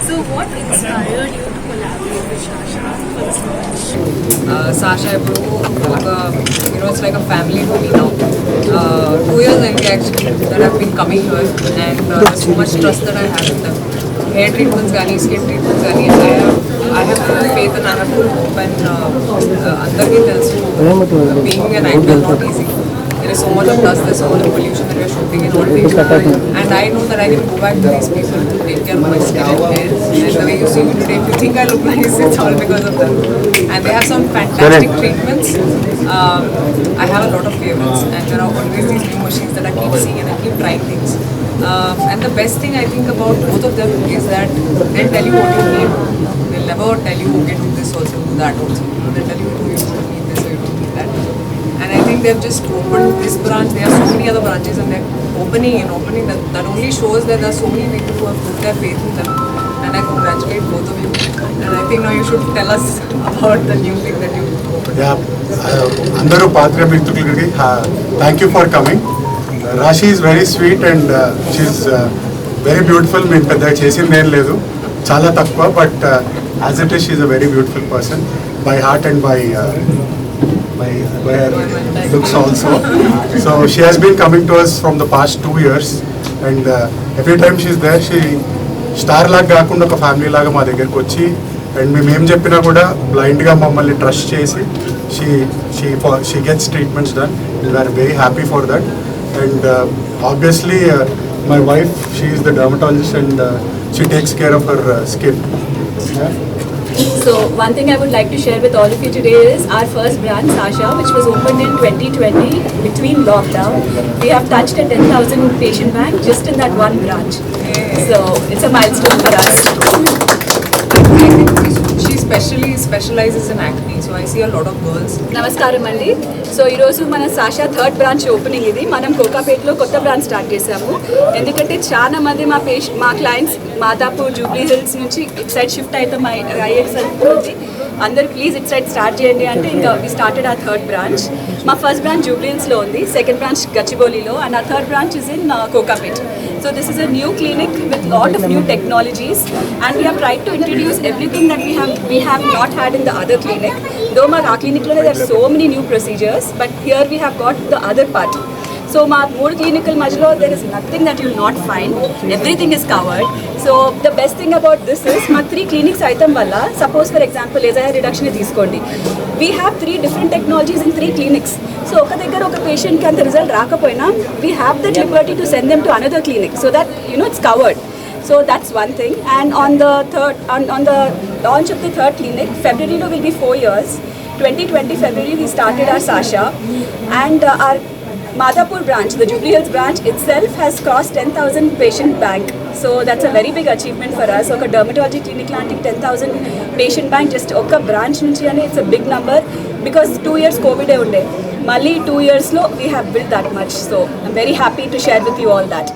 So what inspired you to collaborate with Sasha for this launch? Sasha ఇప్పుడు it's like a family to me now. 2 years actually that I've been coming here, and there's so much trust that I have in them. Hair treatments కానీ skin treatments కానీ I have full faith and I have full hope, and అందరికీ తెలుసు being an actor is not easy. There is so much of dust, there's so much of pollution that we are shooting in all day. And I know that I can go back to these people to take care of my skin and hair. And the way you see me today, if you think I look nice, it's all because of them. And they have some fantastic treatments. I have a lot of favorites, and there are always these new machines that I keep seeing and I keep trying things. And the best thing I think about both of them is that they'll tell you what you need. They'll never tell you, okay, do this also, do that also. They'll tell you, you don't need this or you don't need that. And I think they've just opened this branch. There are so many other branches, and they're opening. That only shows that there are so many people who have put their faith in them. And I congratulate both of you. And I think now you should tell us about the new thing that you opened. Yeah, Andaru Patra Mithuliki, thank you for coming. Rashi is very sweet and she's very beautiful. మేము పెద్ద చేసింది ఏం లేదు, చాలా తక్కువ, but as it is, she's a very beautiful person by heart and by her looks also. So she has been coming to us from the past 2 years, and every time she's there, she star లాగా కాకుండా ఒక family లాగా మా దగ్గరికి వచ్చి, and మేము ఏం చెప్పినా కూడా బ్లైండ్గా మమ్మల్ని ట్రస్ట్ చేసి she gets treatments done. We are very happy for that. And obviously my wife, she is the dermatologist, and she takes care of her skin. Yeah. So one thing I would like to share with all of you today is our first brand, Sasha, which was opened in 2020 between lockdown. We have touched a 10,000 patient bank just in that one branch. So it's a milestone for us. She specializes in acne, so I see a lot of girls. నమస్కారం అండి. So ఈరోజు మన Sasha third branch opening ఇది. మనం కోకాపేటలో కొత్త branch start చేసాము. ఎందుకంటే చాలా మంది మా క్లయింట్స్ మాదాపూర్ జూబ్లీ హిల్స్ నుంచి ఇట్ సైడ్ షిఫ్ట్ అవుతాం ఐఎక్స్ అందరు ప్లీజ్ ఇట్ సైడ్ స్టార్ట్ చేయండి అంటే ఇంకా వి స్టార్టెడ్ ఆ థర్డ్ బ్రాంచ్. మా ఫస్ట్ బ్రాంచ్ జూబ్లీ హిల్స్లో ఉంది, సెకండ్ బ్రాంచ్ గచ్చిబౌలిలో, అండ్ ఆ third branch is in Kokapet. So this is a new clinic with lot of new technologies, and we have tried to introduce everything that we have not had in the other clinic. Though our clinic there are so many new procedures, but here we have got the other part. So my more clinical majlo, there is nothing that you will not find. Everything is covered. So the best thing about this is my 3 clinics item valla, suppose for example laser hair reduction తీసుకోండి, we have 3 different technologies in 3 clinics. So ఒక దగ్గర ఒక patient కి అంత result రాకపోయినా we have the liberty to send them to another clinic so that it's covered. So that's one thing. And on the launch of the third clinic, February will be 4 years. 2020 February we started our Sasha, and our Madhapur branch, the Jubilee Hills branch itself has crossed 10,000 patient bank. So that's a very big achievement for us. Oka dermatology clinic lanti 10,000 patient bank just oka branch nunchi ane, it's a big number because 2 years COVID unde. Malli 2 years lo we have built that much. So I'm very happy to share with you all that.